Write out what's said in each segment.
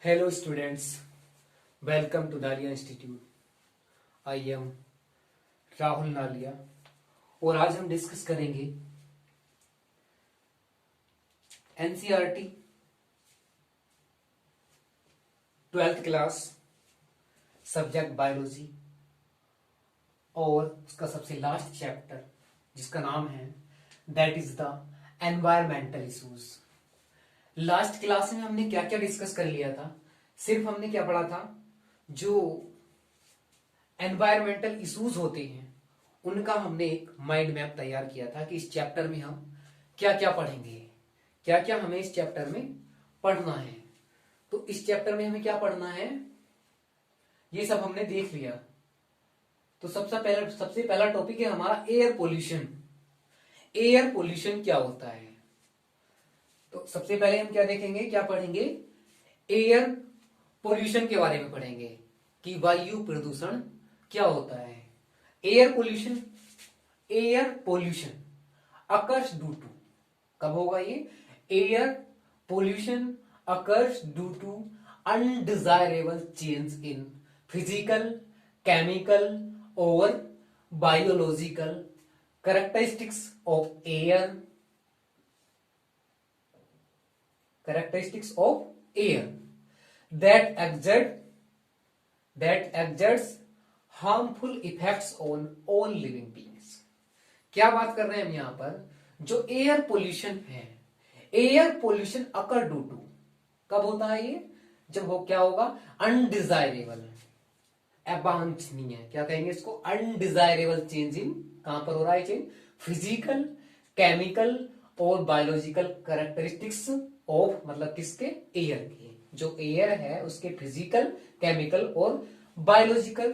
Hello students, welcome to Nalia Institute. I am Rahul नालिया और आज हम डिस्कस करेंगे NCERT 12th class subject biology और उसका सबसे लास्ट चैप्टर जिसका नाम है that is the environmental issues. Last class में हमने क्या क्या डिस्कस कर लिया था? सिर्फ हमने क्या पढ़ा था, जो एनवायरमेंटल इश्यूज होते हैं उनका हमने एक माइंड मैप तैयार किया था कि इस चैप्टर में हम क्या क्या पढ़ेंगे, क्या क्या हमें इस चैप्टर में पढ़ना है। तो इस चैप्टर में हमें क्या पढ़ना है ये सब हमने देख लिया। तो सबसे पहला टॉपिक है हमारा एयर पोल्यूशन। एयर पोल्यूशन क्या होता है? तो सबसे पहले हम क्या देखेंगे, क्या पढ़ेंगे? एयर पोल्यूशन के बारे में पढ़ेंगे कि वायु प्रदूषण क्या होता है। Air pollution occurs due to, कब होगा ये? Air pollution occurs due to undesirable change in physical, chemical और biological characteristics of air that exerts harmful effects on all living beings। क्या बात कर रहे हैं हम यहां पर? जो एयर पोल्यूशन है, air pollution occur due to, कब होता है ये? जब हो क्या होगा? अनडिजायरेबल, अवांछनीय, क्या कहेंगे इसको? अनडिजायरेबल चेंज इन, कहां पर हो रहा है चेंज? फिजिकल, केमिकल और बायोलॉजिकल कैरेक्टरिस्टिक्स ऑफ, मतलब किसके? एयर के। जो एयर है उसके फिजिकल, केमिकल और बायोलॉजिकल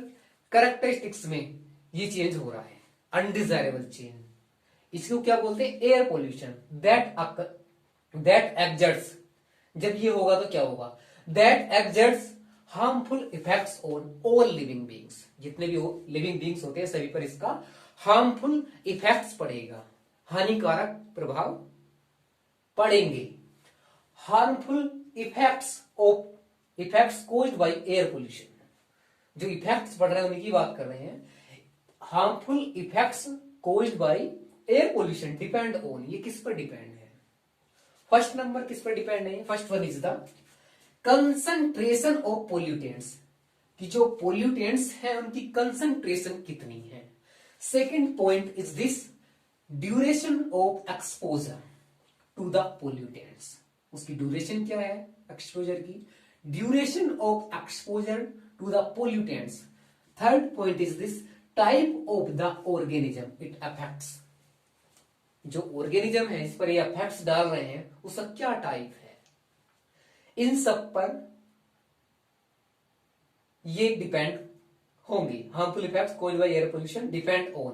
कैरेक्टरिस्टिक्स में ये चेंज हो रहा है, अनडिजायरेबल चेंज। इसको क्या बोलते हैं? Air pollution. दैट एक्सर्ट्स, जब ये होगा तो क्या होगा? That exerts harmful effects on all living beings. जितने भी लिविंग बींग्स होते हैं सभी पर इसका हार्मफुल इफेक्ट्स पड़ेगा, हानिकारक प्रभाव पड़ेंगे। Harmful effects caused by air pollution, जो इफेक्ट्स पड़ रहे हैं उनकी बात कर रहे हैं। Harmful effects caused by air pollution depend on, ये किस पर डिपेंड है? फर्स्ट नंबर किस पर डिपेंड है? First one is the concentration of pollutants, कि जो पोल्यूटेंट्स हैं उनकी कंसंट्रेशन कितनी है। Second point is this duration of exposure to the pollutants, उसकी ड्यूरेशन क्या है एक्सपोजर की? Duration of exposure to the pollutants. Third point is this type of the organism it affects, जो ऑर्गेनिज्म है इस पर ये अफेक्ट्स डाल रहे हैं उसका क्या टाइप है। इन सब पर ये डिपेंड होंगे। Harmful effects caused by air pollution depend on,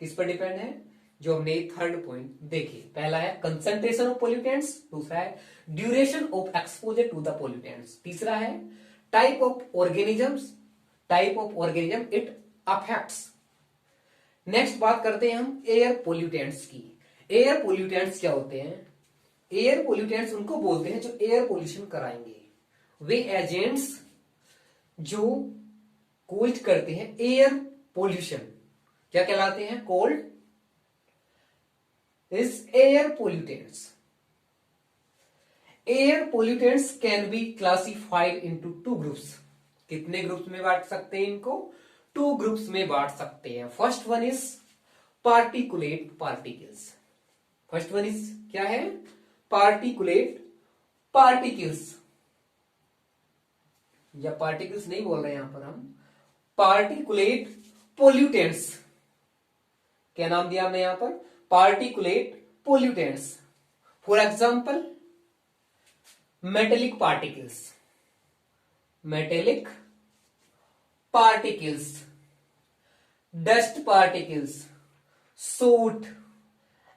किस पर डिपेंड है? जो हमने थर्ड पॉइंट देखे, पहला है कंसंट्रेशन ऑफ पोल्यूटेंट्स, दूसरा है duration of exposure to the pollutants, तीसरा है type of organism it affects. Next बात करते हैं हम एयर पोल्यूटेंट्स की। एयर पोल्यूटेंट्स क्या होते हैं? एयर पोल्यूटेंट्स उनको बोलते हैं जो एयर पोल्यूशन कराएंगे। वे एजेंट्स जो कोज करते हैं एयर पोल्यूशन क्या कहलाते हैं? Called is air pollutants. Air pollutants can be classified into two groups. कितने ग्रुप्स में बांट सकते हैं इनको? टू ग्रुप्स में बांट सकते हैं। First one is particulate particles. First one is क्या है? पार्टिकुलेट पार्टिकल्स, या पार्टिकल्स नहीं बोल रहे हैं यहां पर हम, पार्टिकुलेट पोल्यूटेंट्स। क्या नाम दिया हमने यहां पर? Particulate pollutants. For example metallic particles, dust particles, soot,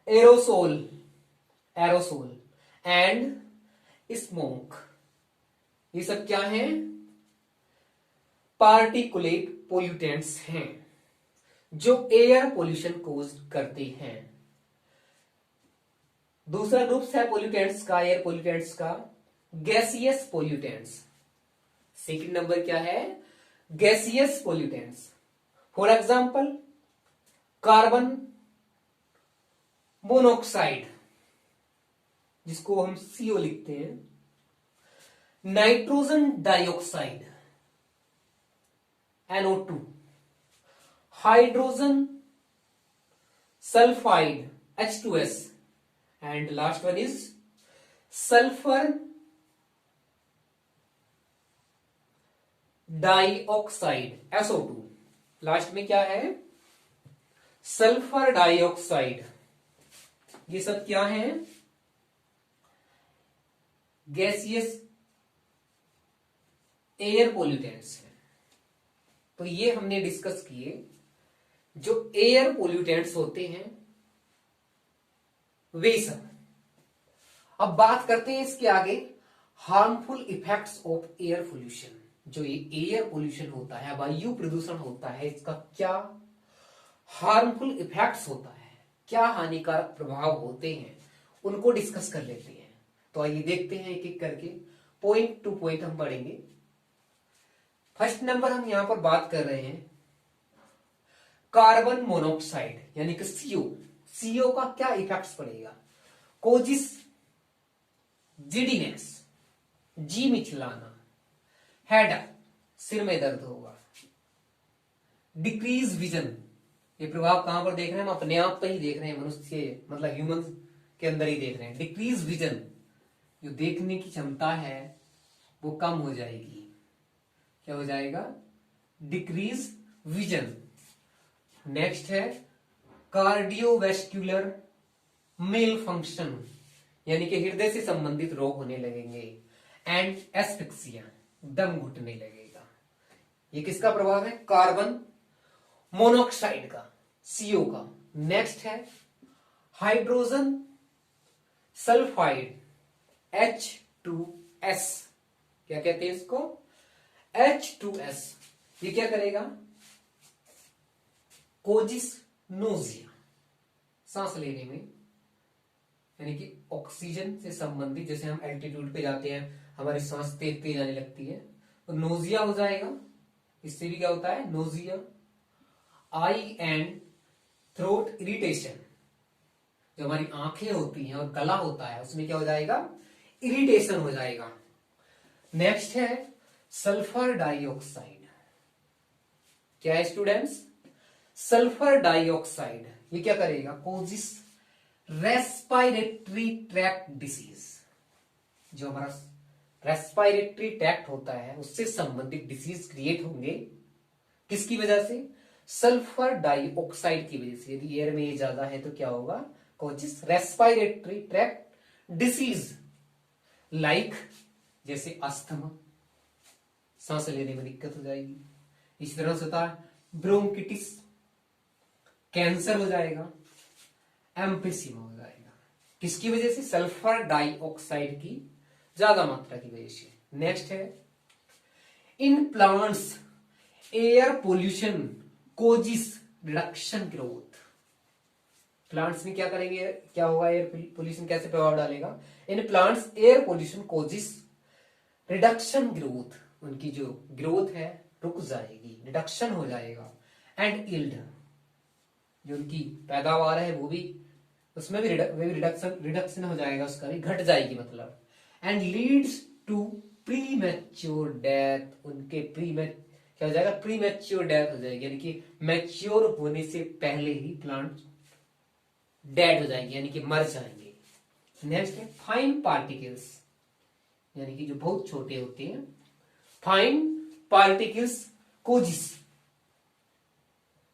aerosol and smoke, ये सब क्या है? पार्टिकुलेट पोल्यूटेंट्स हैं जो एयर पोल्यूशन कोज करते हैं। दूसरा ग्रुप है पोल्यूटेंट्स का, एयर पोल्यूटेंट्स का, गैसियस पोल्यूटेंट्स। सेकंड नंबर क्या है, gaseous pollutants. For example carbon monoxide, जिसको हम CO लिखते हैं, nitrogen dioxide NO2, hydrogen sulphide H2S, and last one is sulphur dioxide SO2। Last में क्या है, सल्फर डाइऑक्साइड। ये सब क्या है, गैसियस एयर पोल्यूटेंट्स है। तो ये हमने डिस्कस किए जो एयर पोल्यूटेंट्स होते हैं वे सब। अब बात करते हैं इसके आगे harmful effects of air pollution. जो ये एयर पोल्यूशन होता है, वायु प्रदूषण होता है, इसका क्या हार्मफुल इफेक्ट्स होता है, क्या हानिकारक प्रभाव होते हैं, उनको डिस्कस कर लेते हैं। तो आइए देखते हैं एक एक करके, पॉइंट टू पॉइंट हम पढ़ेंगे। फर्स्ट नंबर हम यहां पर बात कर रहे हैं कार्बन मोनोऑक्साइड यानी कि CO का क्या इफेक्ट्स पड़ेगा, कोजिस जिडीनेस, जी मिचलाना, हेडेक सिर में दर्द होगा, डिक्रीज विजन। ये प्रभाव कहां पर देख रहे हैं हम, अपने आप पे ही देख रहे हैं, मनुष्य मतलब ह्यूमन के अंदर ही देख रहे हैं। डिक्रीज विजन, जो देखने की क्षमता है वो कम हो जाएगी। क्या हो जाएगा, डिक्रीज विजन। नेक्स्ट है कार्डियोवैस्कुलर मेल फंक्शन, यानी कि हृदय से संबंधित रोग होने लगेंगे, एंड एस्फिक्सिया, दम घुटने लगेगा। ये किसका प्रभाव है, कार्बन मोनोऑक्साइड का, CO का। नेक्स्ट है हाइड्रोजन सल्फाइड H2S, क्या कहते हैं इसको, H2S। ये क्या करेगा, कोजिस नोजिया, सांस लेने में, यानी कि ऑक्सीजन से संबंधित, जैसे हम एल्टीट्यूड पे जाते हैं हमारी सांस तेज तेज आने लगती है तो नोजिया हो जाएगा। इससे भी क्या होता है, nausea. I and throat irritation, जो हमारी आंखें होती हैं और गला होता है उसमें क्या हो जाएगा, इरिटेशन हो जाएगा। नेक्स्ट है सल्फर डाइऑक्साइड। क्या है स्टूडेंट्स, सल्फर डाइऑक्साइड। ये क्या करेगा, कोजिस रेस्पिरेटरी ट्रैक्ट डिसीज, जो हमारा रेस्पिरेटरी ट्रैक्ट होता है उससे संबंधित डिसीज क्रिएट होंगे। किसकी वजह से, सल्फर डाइऑक्साइड की वजह से। यदि एयर में ये ज्यादा है तो क्या होगा, causes respiratory tract disease, like जैसे अस्थमा, सांस लेने में दिक्कत हो जाएगी। इसी तरह से होता है ब्रोंकिटिस, कैंसर हो जाएगा, एम्फीसीमा हो जाएगा। किसकी वजह से, सल्फर डाइऑक्साइड की ज्यादा मात्रा की वजह से। नेक्स्ट है in plants air pollution causes reduction growth. Plants में क्या करेंगे, क्या होगा, एयर पोल्यूशन कैसे प्रभाव डालेगा, in plants air pollution causes reduction growth, उनकी जो ग्रोथ है रुक जाएगी, रिडक्शन हो जाएगा। एंड यील्ड, जो उनकी पैदावार है वो भी, उसमें भी रिडक्शन हो जाएगा, उसका भी घट जाएगी मतलब। And leads to premature death, उनके क्या हो जाएगा, प्रीमैच्योर डेथ हो जाएगी, यानी कि मैच्योर होने से पहले ही प्लांट डेड हो जाएंगे, यानी कि मर जाएंगे। नेक्स्ट है फाइन पार्टिकल्स, यानी कि जो बहुत छोटे होते हैं, फाइन पार्टिकल्स कोजिस।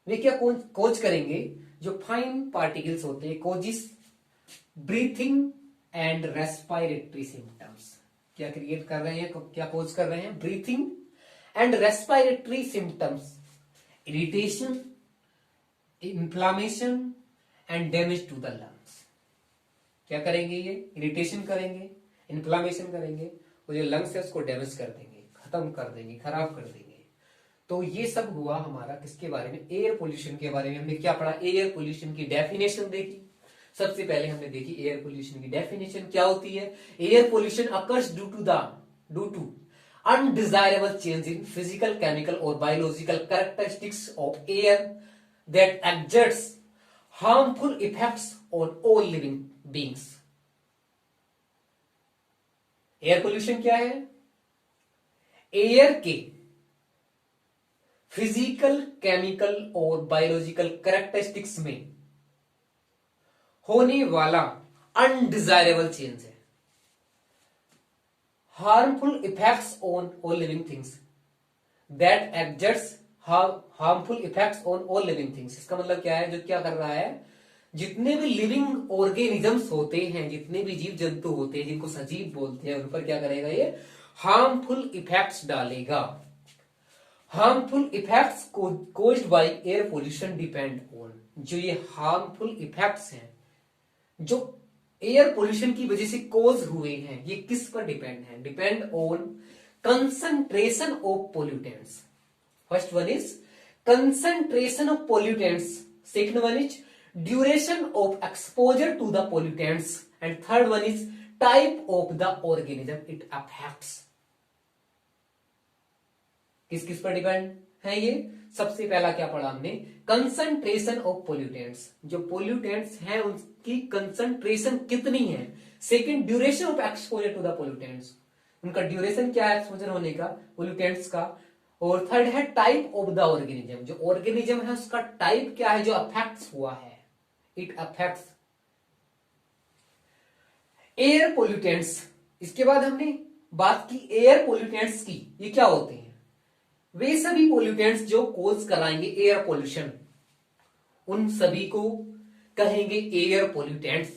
वे क्या कोज करेंगे, जो फाइन पार्टिकल्स होते हैं causes breathing and respiratory symptoms. क्या क्रिएट कर रहे हैं, क्या कोज कर रहे हैं, breathing and respiratory symptoms, irritation, inflammation and damage to the lungs. क्या करेंगे, ये इरिटेशन करेंगे, इन्फ्लामेशन करेंगे, और जो लंग्स है उसको डैमेज कर देंगे, खत्म कर देंगे, खराब कर देंगे। तो ये सब हुआ हमारा किसके बारे में, एयर पोल्यूशन के बारे में। हमने क्या पढ़ा, एयर पोल्यूशन की डेफिनेशन देखी। सबसे पहले हमने देखी एयर पोल्यूशन की डेफिनेशन क्या होती है, air pollution occurs due to undesirable change in physical, chemical or biological characteristics of air that exerts harmful effects on all living beings. Air pollution क्या है? एयर के फिजिकल, केमिकल और biological characteristics में होने वाला अनडिजायरेबल चेंज है, harmful effects on all living things, that exerts harmful effects on all living things. इसका मतलब क्या है? जो क्या कर रहा है, जितने भी लिविंग ऑर्गेनिजम्स होते हैं, जितने भी जीव जंतु होते हैं जिनको सजीव बोलते हैं, उन पर क्या करेगा? ये हार्मफुल इफेक्ट्स डालेगा। Harmful effects caused by air pollution depend on, जो ये हार्मफुल इफेक्ट्स हैं जो एयर पोल्यूशन की वजह से कोज हुए हैं, ये किस पर डिपेंड है? Depend on concentration of pollutants. First one is concentration of pollutants, second one is duration of exposure to the pollutants, and third one is type of the organism it affects. किस किस पर depend है ये? सबसे पहला क्या पढ़ा हमने? कंसंट्रेशन ऑफ पोल्यूटेंट्स, जो पोल्यूटेंट्स हैं उनकी कंसंट्रेशन कितनी है। Second, duration of exposure to the pollutants, उनका ड्यूरेशन क्या है एक्सपोजर होने का पोल्यूटेंट्स का। और थर्ड है टाइप ऑफ द ऑर्गेनिज्म, जो ऑर्गेनिज्म है उसका टाइप क्या है जो अफेक्ट्स हुआ है, इट अफेक्ट्स। एयर पोल्यूटेंट्स, इसके बाद हमने बात की एयर पोल्यूटेंट्स की। ये क्या होते हैं? वे सभी पोल्यूटेंट्स जो कोज कराएंगे एयर पोल्यूशन, उन सभी को कहेंगे air pollutants.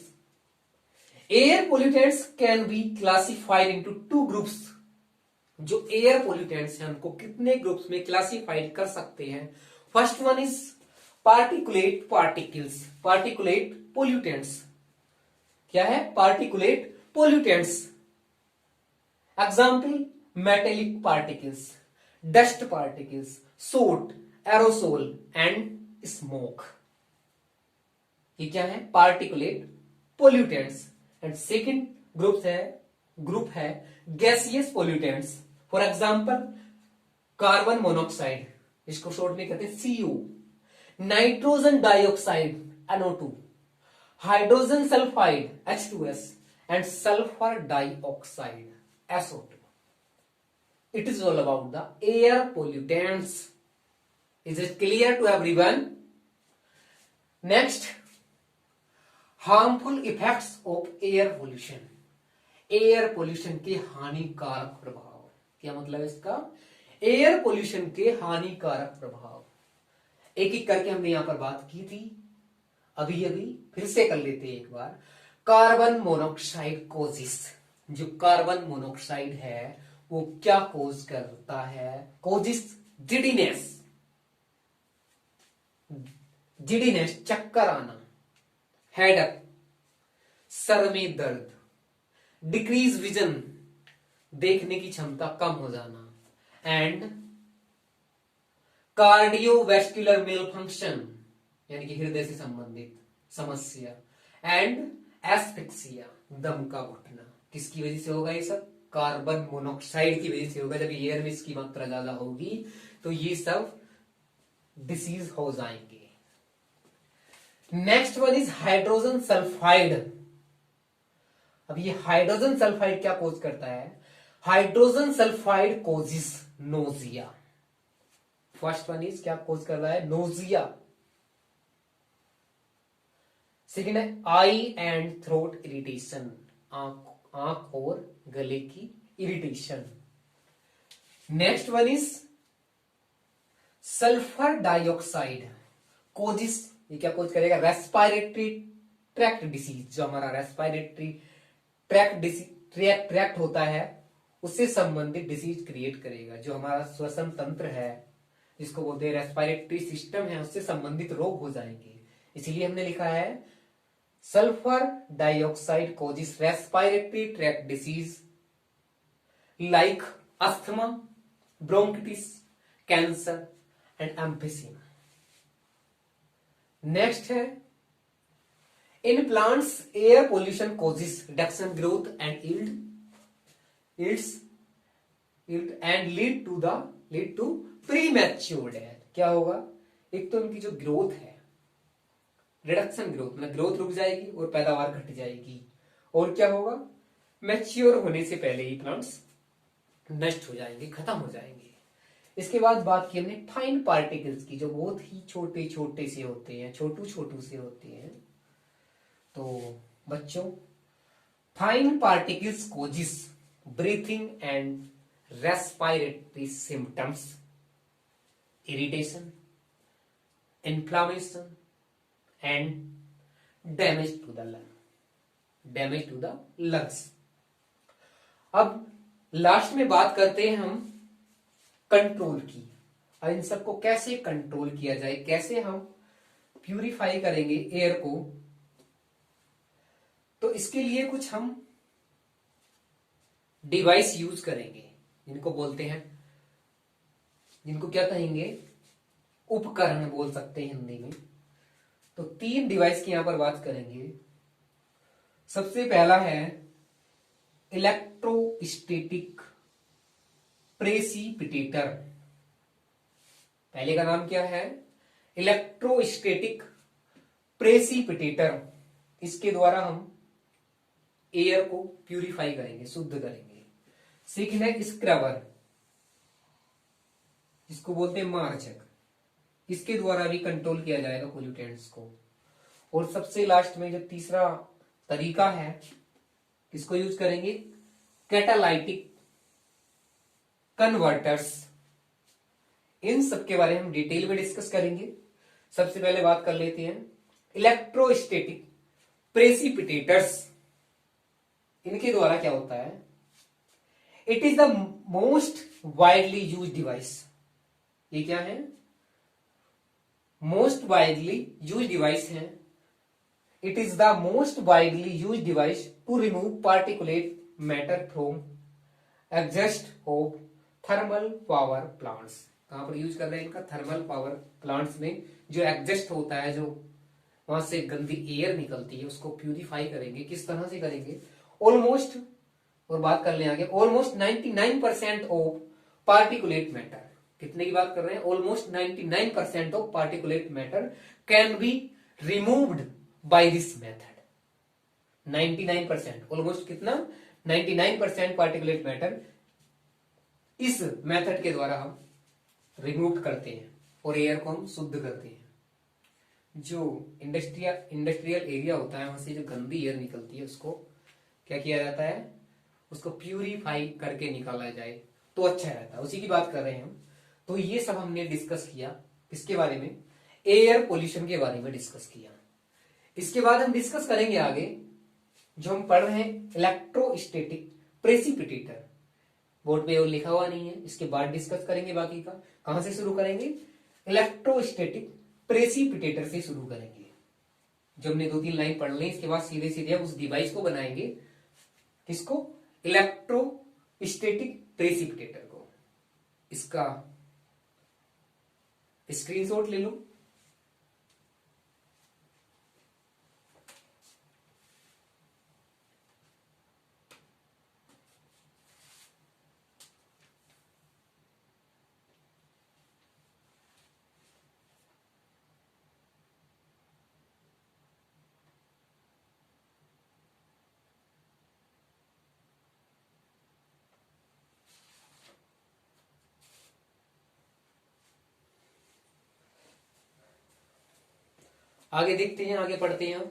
Air pollutants can be classified into two groups. जो एयर पोल्यूटेंट्स हैं उनको कितने ग्रुप्स में क्लासिफाइड कर सकते हैं? First one is particulate particles, particulate pollutants. क्या है? Particulate pollutants. Example, metallic particles, dust particles, soot, aerosol and smoke. ये क्या है? Particulate pollutants. And second group है gaseous pollutants. For example, carbon monoxide, इसको शॉर्ट में कहते हैं CO, nitrogen dioxide NO2, hydrogen sulphide H2S and sulphur dioxide SO2. It is all about the air pollutants. Is it clear to everyone? Next, harmful effects of air pollution. Air pollution के हानिकारक प्रभाव। क्या मतलब है इसका? Air pollution के हानिकारक प्रभाव एक एक करके हमने यहां पर बात की थी, अभी फिर से कर लेते हैं एक बार। कार्बन मोनोऑक्साइड कोजिस, जो कार्बन मोनोऑक्साइड है वो क्या कोज करता है? कोजिस जिडीनेस, जिडीनेस चक्कर आना, हेडअप सर में दर्द, डिक्रीज विजन देखने की क्षमता कम हो जाना, एंड कार्डियोवैस्कुलर मेल फंक्शन यानी कि हृदय से संबंधित समस्या, एंड एस्फिक्सिया दम का घुटना। किसकी वजह से होगा ये सब? कार्बन मोनोऑक्साइड की वजह से होगा। जब एयर में इसकी मात्रा ज्यादा होगी तो ये सब डिसीज हो जाएंगे। Next one is hydrogen sulphide. अब ये हाइड्रोजन सल्फाइड क्या कोज करता है? Hydrogen sulphide causes nausea. First one is क्या कोज कर रहा है? नोजिया। सेकेंड है आई एंड थ्रोट इरिटेशन, आंख और गले की irritation. Next one is sulphur dioxide causes, ये क्या कोज करेगा? रेस्पिरेटरी ट्रैक्ट डिसीज, जो हमारा रेस्पिरेटरी ट्रैक्ट होता है उससे संबंधित डिसीज क्रिएट करेगा। जो हमारा श्वसन तंत्र है, जिसको बोलते हैं रेस्पिरेटरी सिस्टम है, उससे संबंधित रोग हो जाएंगे। इसीलिए हमने लिखा है sulphur dioxide causes respiratory tract disease like asthma, bronchitis, cancer and emphysema. Next है in plants air pollution causes reduction growth and yields and lead to premature death. क्या होगा? एक तो इनकी जो ग्रोथ है, रिडक्शन ग्रोथ, मतलब ग्रोथ रुक जाएगी और पैदावार घट जाएगी। और क्या होगा? मैच्योर होने से पहले ही प्लांट्स नष्ट हो जाएंगे, खत्म हो जाएंगे। इसके बाद बात की हमने फाइन पार्टिकल्स की, जो बहुत ही छोटे छोटे से होते हैं, छोटू छोटू से होते हैं। तो बच्चों, fine particles causes breathing and respiratory symptoms, irritation, inflammation and damage to the lungs. अब लास्ट में बात करते हैं हम कंट्रोल की। अब इन सबको कैसे कंट्रोल किया जाए, कैसे हम प्यूरिफाई करेंगे एयर को, तो इसके लिए कुछ हम डिवाइस यूज करेंगे, जिनको बोलते हैं, जिनको क्या कहेंगे, उपकरण बोल सकते हैं हिंदी में। तो 3 डिवाइस की यहां पर बात करेंगे। सबसे पहला है इलेक्ट्रोस्टैटिक प्रेसिपिटेटर। पहले का नाम क्या है? Electrostatic precipitator. इसके द्वारा हम एयर को प्यूरिफाई करेंगे, शुद्ध करेंगे। सेकंड है स्क्रबर, जिसको बोलते हैं मार्जक। इसके द्वारा भी कंट्रोल किया जाएगा पोल्यूटेंट्स को। और सबसे लास्ट में जो तीसरा तरीका है, किसको यूज करेंगे? Catalytic converters. इन सब के बारे में हम डिटेल में डिस्कस करेंगे। सबसे पहले बात कर लेते हैं इलेक्ट्रोस्टैटिक प्रेसिपिटेटर्स। इनके द्वारा क्या होता है? It is the most widely use device. ये क्या है? मोस्ट वाइडली यूज डिवाइस है। It is the most widely use device to remove particulate matter from exhaust of thermal power plants. कहां पर यूज कर रहे हैं इनका? थर्मल पावर प्लांट्स में जो एग्जस्ट होता है, जो वहां से गंदी एयर निकलती है, उसको प्यूरिफाई करेंगे। किस तरह से करेंगे? ऑलमोस्ट, और बात कर ले आगे, ऑलमोस्ट 99% ऑफ पार्टिकुलेट मैटर। कितने की बात कर रहे हैं? Almost 99% of particulate matter can be removed by this method. 99%, almost कितना? 99% पार्टिकुलेट मैटर इस मेथड के द्वारा हम रिमूव करते हैं और एयर को हम शुद्ध करते हैं। जो इंडस्ट्रियल एरिया होता है, वहां से जो गंदी एयर निकलती है, उसको क्या किया जाता है? उसको प्यूरिफाई करके निकाला जाए तो अच्छा रहता है। उसी की बात कर रहे हैं हम। तो ये सब हमने डिस्कस किया। किसके बारे में? एयर पोल्यूशन के बारे में डिस्कस किया। इसके बाद हम डिस्कस करेंगे आगे, जो हम पढ़ रहे हैं इलेक्ट्रोस्टैटिक प्रेसिपिटेटर। बोर्ड पे और लिखा हुआ नहीं है, इसके बाद डिस्कस करेंगे बाकी का। कहां से शुरू करेंगे? इलेक्ट्रोस्टैटिक प्रेसिपिटेटर से शुरू करेंगे। जो हमने 2-3 लाइन पढ़ ली, इसके बाद सीधे सीधे उस डिवाइस को बनाएंगे। किसको? इलेक्ट्रोस्टैटिक प्रेसिपिटेटर को। इसका स्क्रीनशॉट ले लो। आगे देखते हैं, आगे पढ़ते हैं।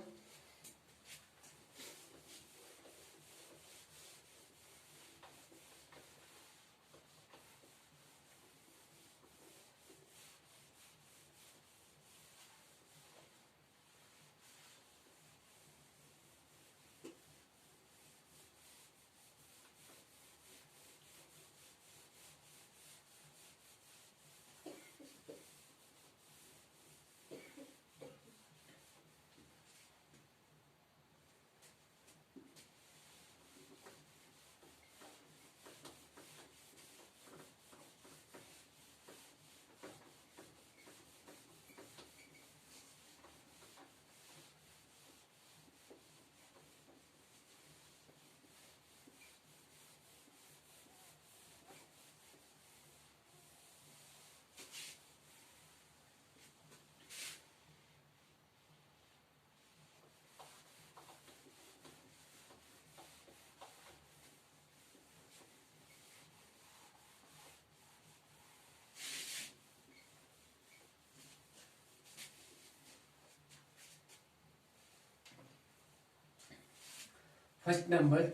फर्स्ट नंबर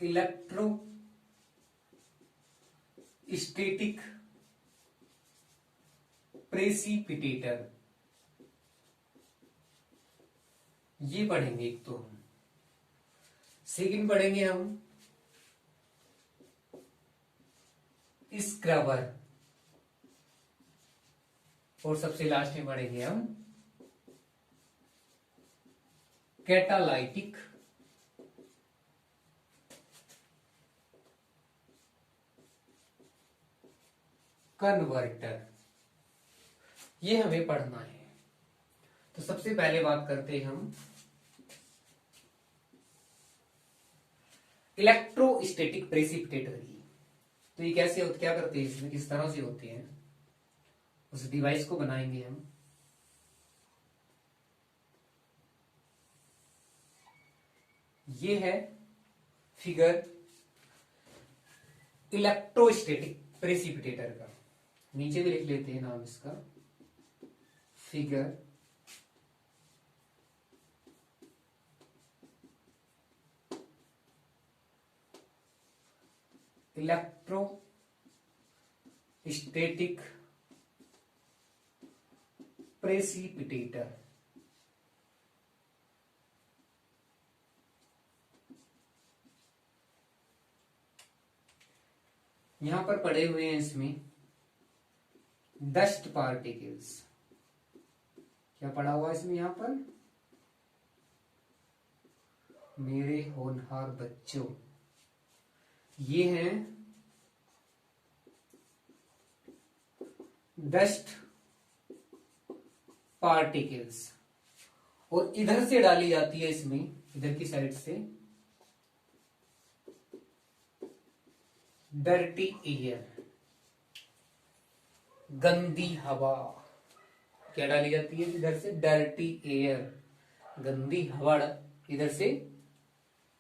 इलेक्ट्रोस्टैटिक प्रेसिपिटेटर, ये पढ़ेंगे एक तो हम। सेकंड पढ़ेंगे हम स्क्रबर, और सबसे लास्ट में पढ़ेंगे हम कैटालाइटिक कन्वर्टर, ये हमें पढ़ना है। तो सबसे पहले बात करते हैं हम इलेक्ट्रोस्टैटिक प्रेसिपिटेटर की। तो ये कैसे होते, क्या करते हैं इसमें, किस तरह से होते हैं, उस डिवाइस को बनाएंगे हम। ये है फिगर इलेक्ट्रोस्टैटिक प्रेसिपिटेटर का, नीचे भी लिख लेते हैं नाम इसका, फिगर इलेक्ट्रोस्टैटिक प्रेसिपिटेटर। यहां पर पड़े हुए हैं इसमें डस्ट पार्टिकल्स। क्या पड़ा हुआ है इसमें यहां पर, मेरे होनहार बच्चों, ये हैं डस्ट पार्टिकल्स, और इधर से डाली जाती है इसमें, इधर की साइड से डर्टी एयर, गंदी हवा। क्या डाली जाती है इधर से, डर्टी एयर, गंदी हवा इधर से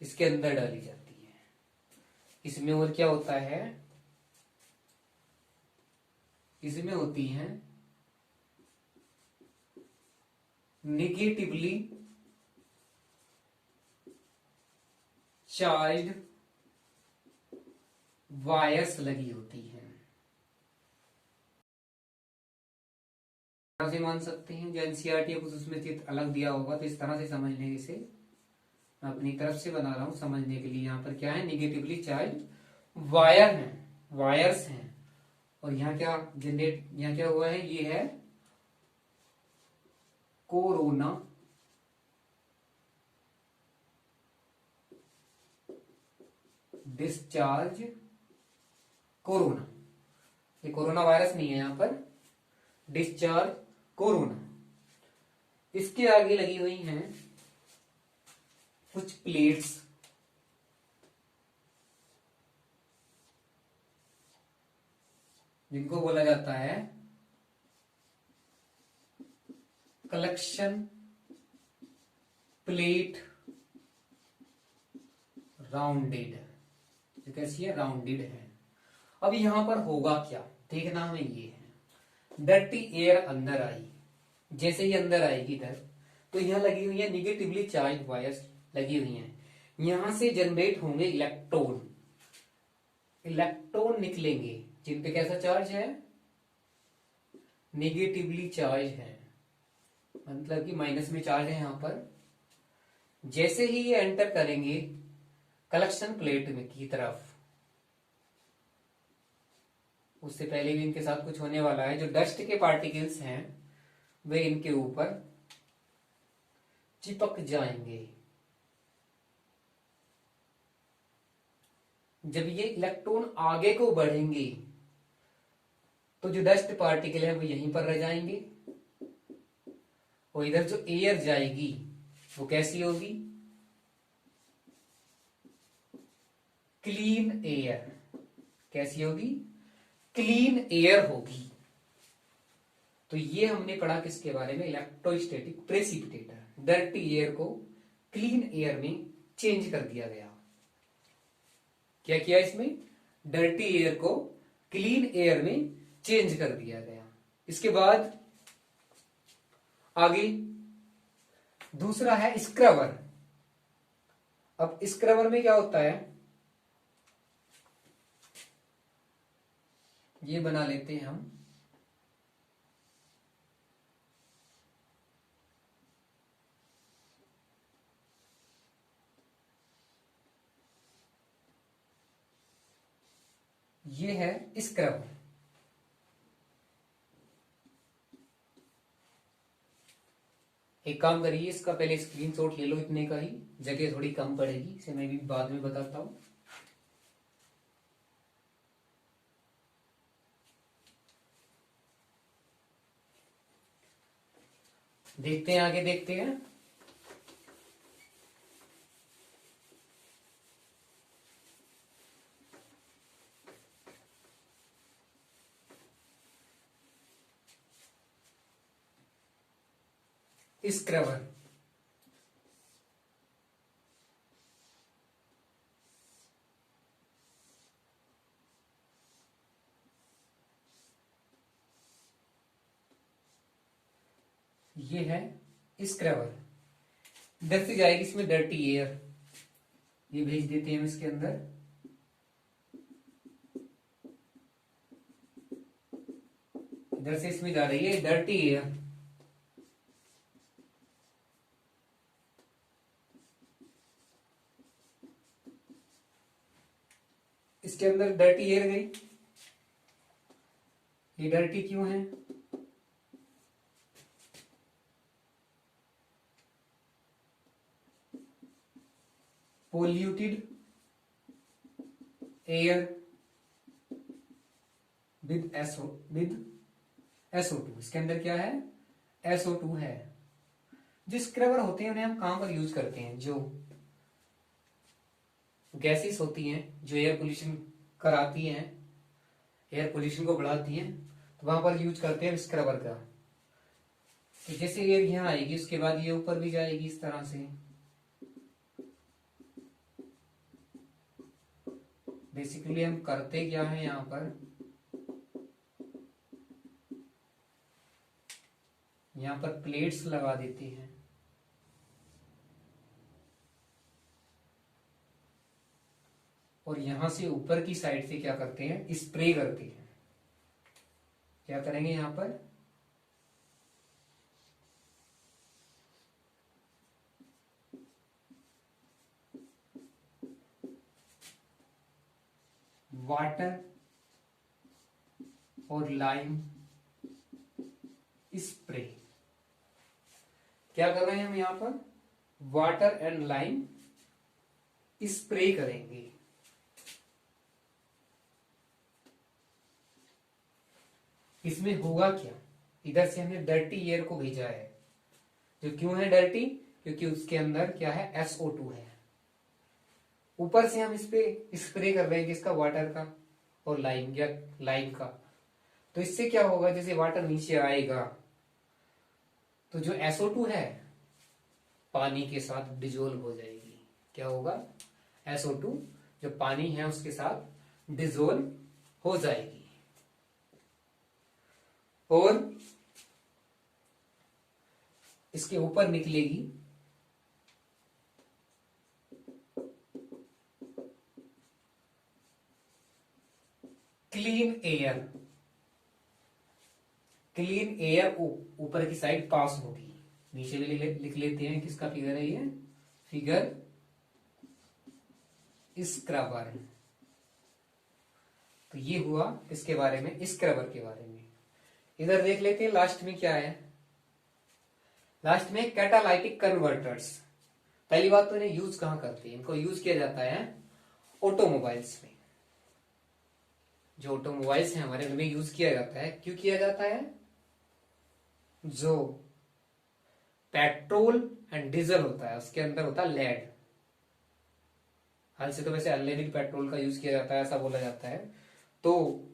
इसके अंदर डाली जाती है। इसमें और क्या होता है, इसमें होती हैं नेगेटिवली चार्ज्ड वायर्स लगी होती हैं। से मान सकते हैं जो एनसीईआरटी कुछ उसमें चित्र अलग दिया होगा, तो इस तरह से समझने से मैं अपनी तरफ से बना रहा हूं समझने के लिए। यहाँ पर क्या है, निगेटिवली चार्ज वायर है, वायर्स हैं, और यहाँ क्या जनरेट, यहाँ क्या हुआ है, ये है कोरोना डिस्चार्ज कोरोना, ये कोरोना वायरस नहीं है, यहां पर डिस्चार्ज कोरोना। इसके आगे लगी हुई हैं कुछ प्लेट्स, जिनको बोला जाता है कलेक्शन प्लेट राउंडेड, जो कैसी है, राउंडेड है। अब यहां पर होगा क्या, देखना हमें, ये है डर्टी एयर अंदर आई, जैसे ही अंदर आएगी इधर, तो यहां लगी हुई है निगेटिवली चार्ज वायर्स लगी हुई हैं, यहां से जनरेट होंगे इलेक्ट्रॉन, इलेक्ट्रॉन निकलेंगे जिन पे कैसा चार्ज है, निगेटिवली चार्ज है, मतलब कि माइनस में चार्ज है यहां पर। जैसे ही ये एंटर करेंगे कलेक्शन प्लेट में की तरफ, उससे पहले भी इनके साथ कुछ होने वाला है, जो डस्ट के पार्टिकल्स हैं वे इनके ऊपर चिपक जाएंगे। जब ये इलेक्ट्रॉन आगे को बढ़ेंगे तो जो डस्ट पार्टिकल है वो यहीं पर रह जाएंगे, और इधर जो एयर जाएगी वो कैसी होगी, क्लीन एयर, कैसी होगी, क्लीन एयर होगी। तो ये हमने पढ़ा किसके बारे में, इलेक्ट्रोस्टैटिक प्रेसिपिटेटर, डर्टी एयर को क्लीन एयर में चेंज कर दिया गया। क्या किया इसमें, डर्टी एयर को क्लीन एयर में चेंज कर दिया गया। इसके बाद आगे दूसरा है स्क्रबर। अब स्क्रबर में क्या होता है, ये बना लेते हैं हम। ये है स्क्रब। एक काम करिए, इसका पहले स्क्रीनशॉट ले लो, इतने का ही, जगह थोड़ी कम पड़ेगी, इसे मैं भी बाद में बताता हूं। देखते हैं, आगे देखते हैं। स्क्रबर, ये है स्क्रबर। इधर से जाएगी इसमें डर्टी एयर, ये भेज देते हैं हम इसके अंदर। इधर से इसमें जा रही है डर्टी एयर। इसके अंदर डर्टी एयर गई। ये डर्टी क्यों है, पोल्यूटेड एयर विद SO2। इसके अंदर क्या है, SO2 है। जो स्क्रबर होते हैं उन्हें हम कहां पर यूज करते हैं, जो गैसेस होती हैं जो एयर पोल्यूशन कराती हैं, एयर पोल्यूशन को बढ़ाती हैं, तो वहां पर यूज करते हैं स्क्रबर का। तो जैसे एयर यहाँ आएगी, उसके बाद ये ऊपर भी जाएगी इस तरह से। बेसिकली हम करते क्या है, यहाँ पर प्लेट्स लगा देते हैं, और यहां से ऊपर की साइड से क्या करते हैं, स्प्रे करते हैं। क्या करेंगे यहां पर, वाटर और लाइम स्प्रे। क्या कर रहे हैं हम यहां पर, वाटर एंड लाइम स्प्रे करेंगे। इसमें होगा क्या, इधर से हमने डर्टी एयर को भेजा है, जो क्यों है डर्टी, क्योंकि उसके अंदर क्या है, SO2 है। ऊपर से हम इस पे स्प्रे कर रहे हैं किसका, वाटर का और लाइम या लाइम का। तो इससे क्या होगा, जैसे वाटर नीचे आएगा तो जो SO2 है पानी के साथ डिजोल्व हो जाएगी। क्या होगा, SO2 जो पानी है उसके साथ डिजोल्व हो जाएगी, और इसके ऊपर निकलेगी क्लीन एयर। क्लीन एयर ऊपर की साइड पास होगी। नीचे भी लिख लेते हैं, किसका फिगर है ये, फिगर स्क्रबर। तो ये हुआ इसके बारे में, स्क्रबर के बारे में। इधर देख लेते हैं लास्ट में क्या है, लास्ट में कैटालाइटिक कन्वर्टर्स। पहली बात तो इन्हें यूज कहां करते हैं, इनको यूज किया जाता है ऑटोमोबाइल्स में। जो ऑटोमोबाइल्स हैं हमारे, उनमें यूज किया जाता है। क्यों किया जाता है, जो पेट्रोल एंड डीजल होता है उसके अंदर होता है लेड। हाल से तो वैसे अनलेडेड पेट्रोल का यूज किया जाता है, ऐसा बोला जाता है। तो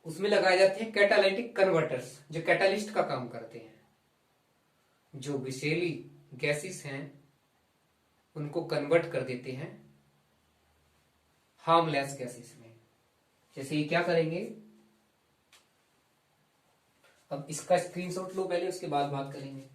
उसमें लगाए जाते हैं कैटालाइटिक कन्वर्टर्स, जो कैटालिस्ट का काम करते हैं। जो विषैली गैसेस हैं उनको कन्वर्ट कर देते हैं हार्मलेस गैसेस में। जैसे ये क्या करेंगे, अब इसका स्क्रीनशॉट लो पहले, उसके बाद बात करेंगे।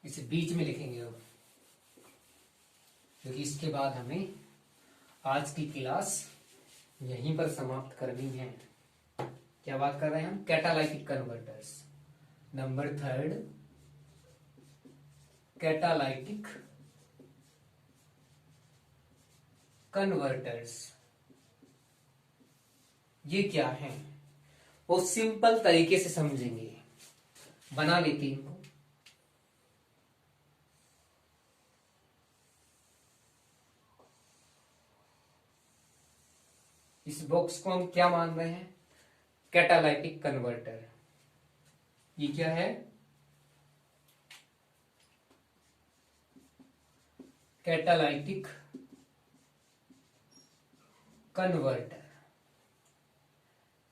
इसे बीच में लिखेंगे अब, क्योंकि इसके बाद हमें आज की क्लास यहीं पर समाप्त करनी है। क्या बात कर रहे हैं हम? Catalytic converters. Number 3, catalytic converters. ये क्या है वो सिंपल तरीके से समझेंगे। बना लेते हैं इनको। इस बॉक्स को हम क्या मान रहे हैं? Catalytic converter. ये क्या है? Catalytic converter.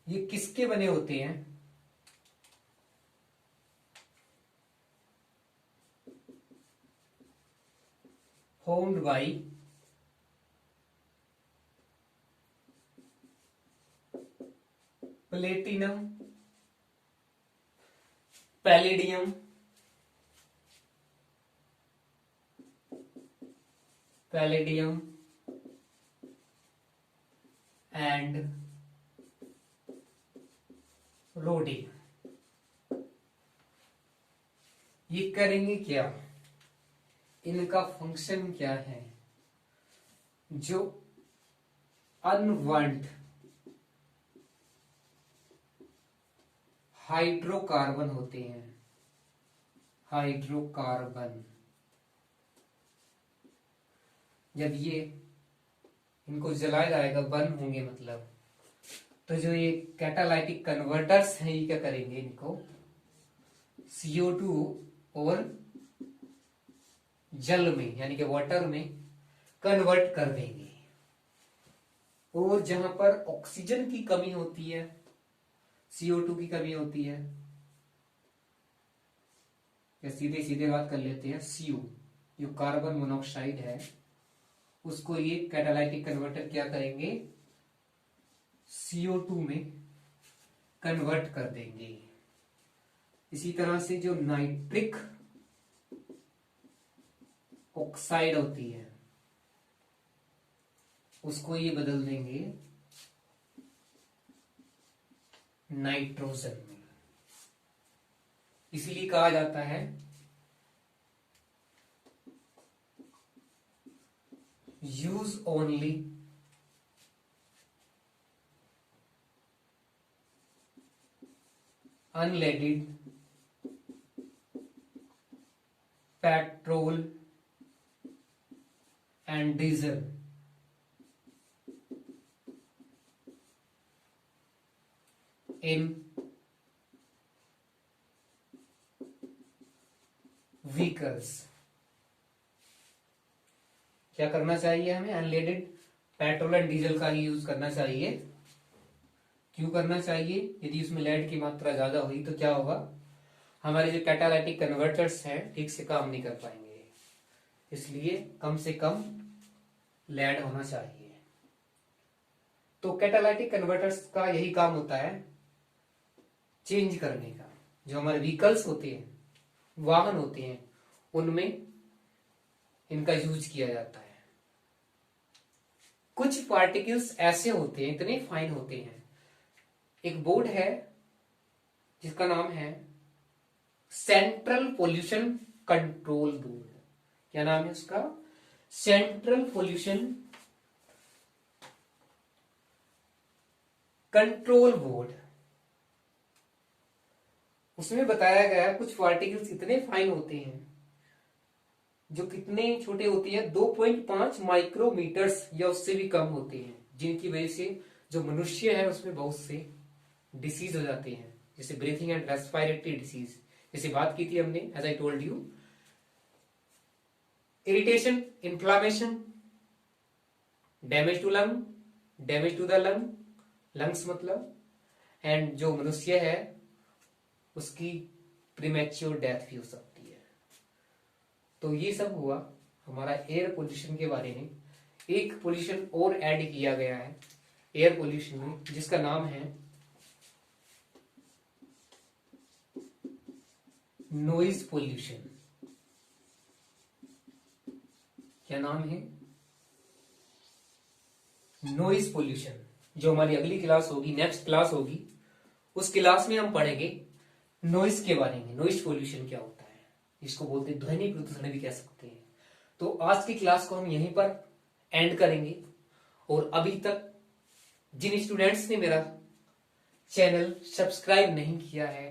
ये किसके बने होते हैं? Formed by platinum, palladium, and rhodium. ये करेंगे क्या? इनका फंक्शन क्या है? जो अनवांट हाइड्रोकार्बन होते हैं, हाइड्रोकार्बन, जब ये इनको जलाया जाएगा, बर्न होंगे मतलब, तो जो ये कैटालाइटिक कन्वर्टर्स हैं ये क्या करेंगे? इनको CO2 और जल में यानी कि वाटर में कन्वर्ट कर देंगे। और जहां पर ऑक्सीजन की कमी होती है, CO2 की कमी होती है, या सीधे सीधे बात कर लेते हैं, CO जो कार्बन मोनोऑक्साइड है, उसको ये कैटालाइटिक कन्वर्टर क्या करेंगे? CO2 में कन्वर्ट कर देंगे। इसी तरह से जो नाइट्रिक ऑक्साइड होती है उसको ये बदल देंगे नाइट्रोजन में। इसीलिए कहा जाता है use only unleaded petrol and diesel in vehicles. क्या करना चाहिए हमें? अनलेडेड पेट्रोल एंड डीजल का ही यूज करना चाहिए। क्यों करना चाहिए? यदि उसमें लेड की मात्रा ज्यादा हुई तो क्या होगा? हमारे जो कैटालाइटिक कन्वर्टर्स हैं ठीक से काम नहीं कर पाएंगे, इसलिए कम से कम लेड होना चाहिए। तो कैटालाइटिक कन्वर्टर्स का यही काम होता है, चेंज करने का। जो हमारे व्हीकल्स होते हैं, वाहन होते हैं, उनमें इनका यूज किया जाता है। कुछ पार्टिकल्स ऐसे होते हैं, इतने फाइन होते हैं। एक बोर्ड है जिसका नाम है सेंट्रल पोल्यूशन कंट्रोल बोर्ड। क्या नाम है उसका? Central pollution control board. उसमें बताया गया कुछ पार्टिकल्स इतने फाइन होते हैं, जो कितने छोटे होते हैं, 2.5 माइक्रोमीटर्स या उससे भी कम होते हैं, जिनकी वजह से जो मनुष्य है उसमें बहुत से डिसीज हो जाते हैं, जैसे ब्रीथिंग एंड रेस्पिरेटरी डिसीज, जैसे बात की थी हमने, as I told you, irritation, inflammation, damage to lung, damage to the lung, lungs मतलब, एंड जो मनुष्य है उसकी प्रीमैच्योर डेथ भी हो सकती है। तो ये सब हुआ हमारा एयर पोल्यूशन के बारे में। एक पोल्यूशन और ऐड किया गया है एयर पोल्यूशन में, जिसका नाम है नॉइज पोल्यूशन। क्या नाम है, नॉइज पोल्यूशन। जो हमारी अगली क्लास होगी, नेक्स्ट क्लास होगी, उस क्लास में हम पढ़ेंगे नॉइज के बारे में। नॉइज पोल्यूशन क्या होता है, इसको बोलते हैं ध्वनि प्रदूषण भी कह सकते हैं। तो आज की क्लास को हम यहीं पर एंड करेंगे। और अभी तक जिन स्टूडेंट्स ने मेरा चैनल सब्सक्राइब नहीं किया है,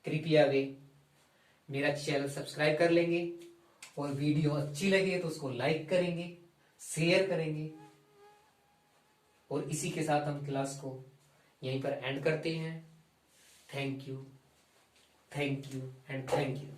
कृपया वे मेरा चैनल सब्सक्राइब कर लेंगे, और वीडियो अच्छी लगे तो उसको लाइक करेंगे, शेयर करेंगे। और इसी के साथ हम क्लास को यहीं पर एंड करते हैं। Thank you, thank you and thank you.